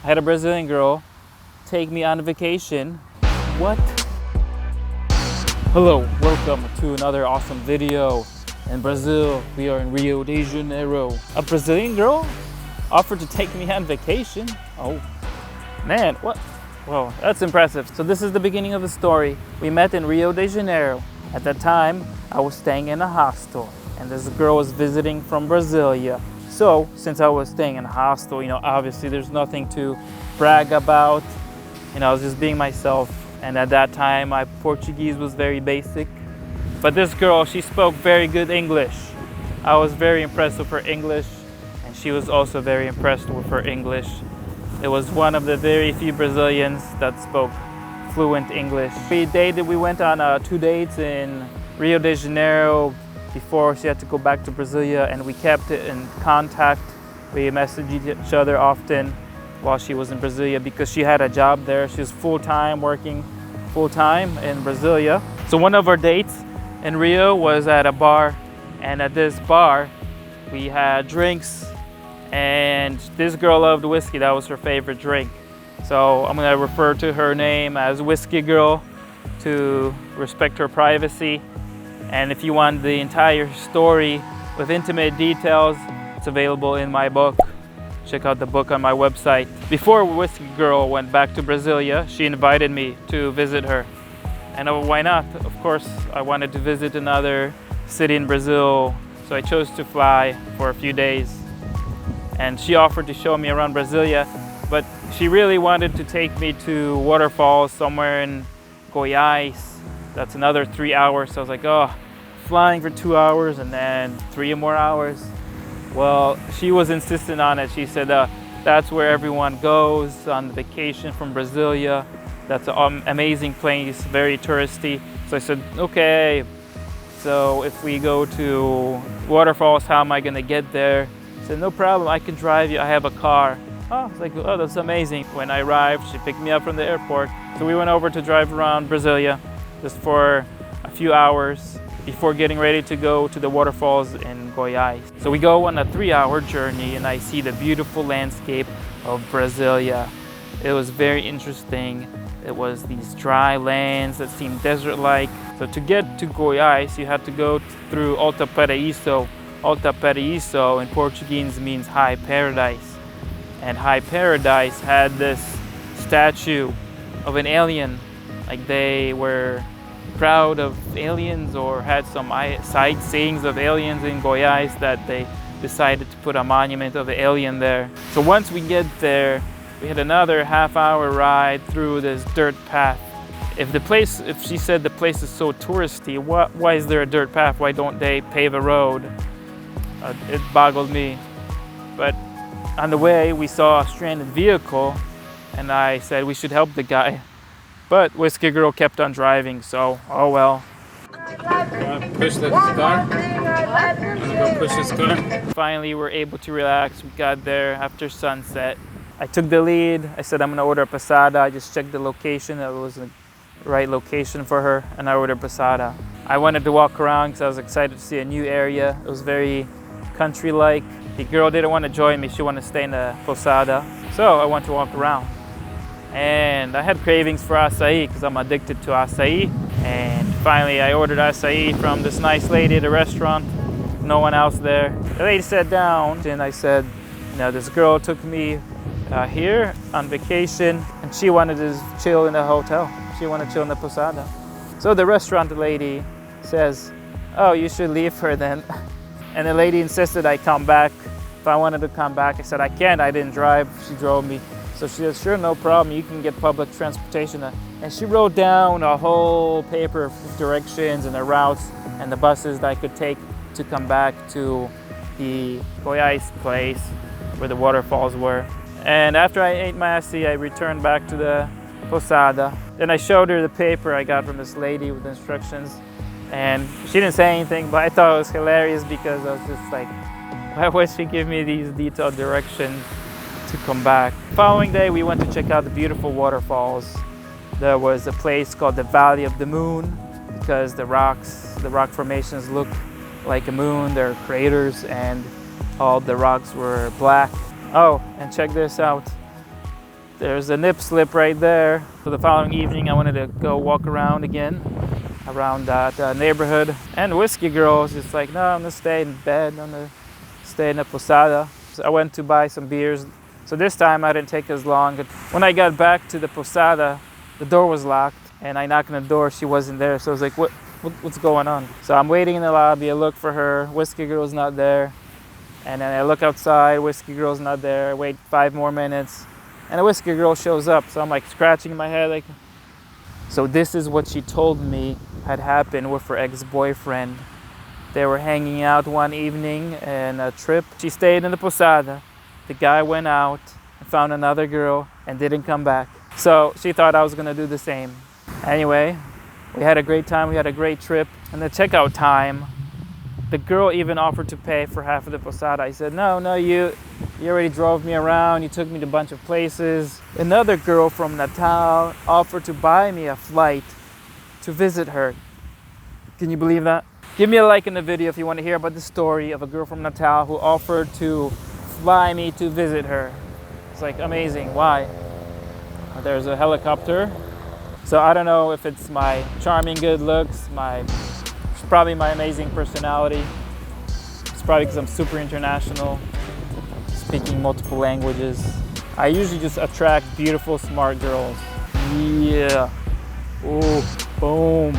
I had a Brazilian girl take me on vacation. What? Hello, welcome to another awesome video. In Brazil, we are in Rio de Janeiro. A Brazilian girl offered to take me on vacation? Oh, man, what? Well, that's impressive. So this is the beginning of the story. We met in Rio de Janeiro. At that time, I was staying in a hostel, and this girl was visiting from Brasilia. So, since I was staying in a hostel, obviously there's nothing to brag about. I was just being myself. And at that time, my Portuguese was very basic. But this girl, she spoke very good English. I was very impressed with her English, and she was also very impressed with her English. It was one of the very few Brazilians that spoke fluent English. We dated, we went on 2 dates in Rio de Janeiro before she had to go back to Brasilia, and we kept in contact. We messaged each other often while she was in Brasilia because she had a job there. She was full-time, working full-time in Brasilia. So one of our dates in Rio was at a bar, and at this bar we had drinks, and this girl loved whiskey. That was her favorite drink. So I'm gonna refer to her name as Whiskey Girl to respect her privacy. And if you want the entire story with intimate details, it's available in my book. Check out the book on my website. Before Whiskey Girl went back to Brasilia, she invited me to visit her. And why not? Of course, I wanted to visit another city in Brazil, so I chose to fly for a few days. And she offered to show me around Brasilia, but she really wanted to take me to Waterfall somewhere in Goias. That's another 3 hours. So I was like, oh, flying for 2 hours and then 3 more hours. Well, she was insistent on it. She said that's where everyone goes on vacation from Brasilia. That's an amazing place, very touristy. So I said, okay. So if we go to Waterfalls, how am I gonna get there? She said, no problem, I can drive you, I have a car. Oh, I was like, oh, that's amazing. When I arrived, she picked me up from the airport. So we went over to drive around Brasilia just for a few hours before getting ready to go to the waterfalls in Goiás. So we go on a 3-hour journey, and I see the beautiful landscape of Brasilia. It was very interesting. It was these dry lands that seemed desert-like. So to get to Goiás, you had to go through Alta Paraiso. Alta Paraiso in Portuguese means high paradise. And high paradise had this statue of an alien, like they were proud of aliens or had some sightseeings of aliens in Goiás that they decided to put a monument of an alien there. So once we get there, we had another half-hour ride through this dirt path. If she said the place is so touristy, why is there a dirt path? Why don't they pave a road? It boggled me. But on the way, we saw a stranded vehicle, and I said we should help the guy. But Whiskey Girl kept on driving, so oh well. Push this car. Go push this car. Finally, we were able to relax. We got there after sunset. I took the lead. I said I'm gonna order a passada. I just checked the location. That was the right location for her, and I ordered passada. I wanted to walk around because I was excited to see a new area. It was very country-like. The girl didn't want to join me. She wanted to stay in the posada. So I went to walk around. And I had cravings for acai because I'm addicted to acai. And finally I ordered acai from this nice lady at a restaurant. No one else there. The lady sat down, and I said, this girl took me here on vacation, and she wanted to chill in the hotel. She wanted to chill in the posada. So the restaurant lady says, oh, you should leave her then. And the lady insisted I come back. If I wanted to come back, I said I can't, I didn't drive, she drove me. So she said, sure, no problem, you can get public transportation. And she wrote down a whole paper of directions and the routes and the buses that I could take to come back to the Goiás place where the waterfalls were. And after I ate my acai, I returned back to the posada. Then I showed her the paper I got from this lady with instructions. And she didn't say anything, but I thought it was hilarious because I was just like, why would she give me these detailed directions to come back? The following day, we went to check out the beautiful waterfalls. There was a place called the Valley of the Moon because the rock formations look like a moon. There are craters and all the rocks were black. Oh, and check this out. There's a nip slip right there. So the following evening, I wanted to go walk around again, around that neighborhood. And Whiskey Girl was just like, no, I'm gonna stay in bed. I'm gonna stay in the posada. So I went to buy some beers. So this time I didn't take as long. When I got back to the posada, the door was locked, and I knocked on the door. She wasn't there. So I was like, what's going on? So I'm waiting in the lobby. I look for her. Whiskey Girl's not there. And then I look outside. Whiskey Girl's not there. I wait 5 more minutes. And a Whiskey Girl shows up, so I'm like scratching my head like. So this is what she told me had happened with her ex-boyfriend. They were hanging out one evening and a trip. She stayed in the posada. The guy went out and found another girl and didn't come back. So she thought I was gonna do the same. Anyway, we had a great time, we had a great trip. And the checkout time, the girl even offered to pay for half of the posada. I said, no, you already drove me around, you took me to a bunch of places. Another girl from Natal offered to buy me a flight to visit her. Can you believe that? Give me a like in the video if you want to hear about the story of a girl from Natal who offered to fly me to visit her. It's like amazing. Why? There's a helicopter. So I don't know if it's my charming good looks, it's probably my amazing personality. It's probably because I'm super international, speaking multiple languages. I usually just attract beautiful, smart girls. Yeah. Oh, boom.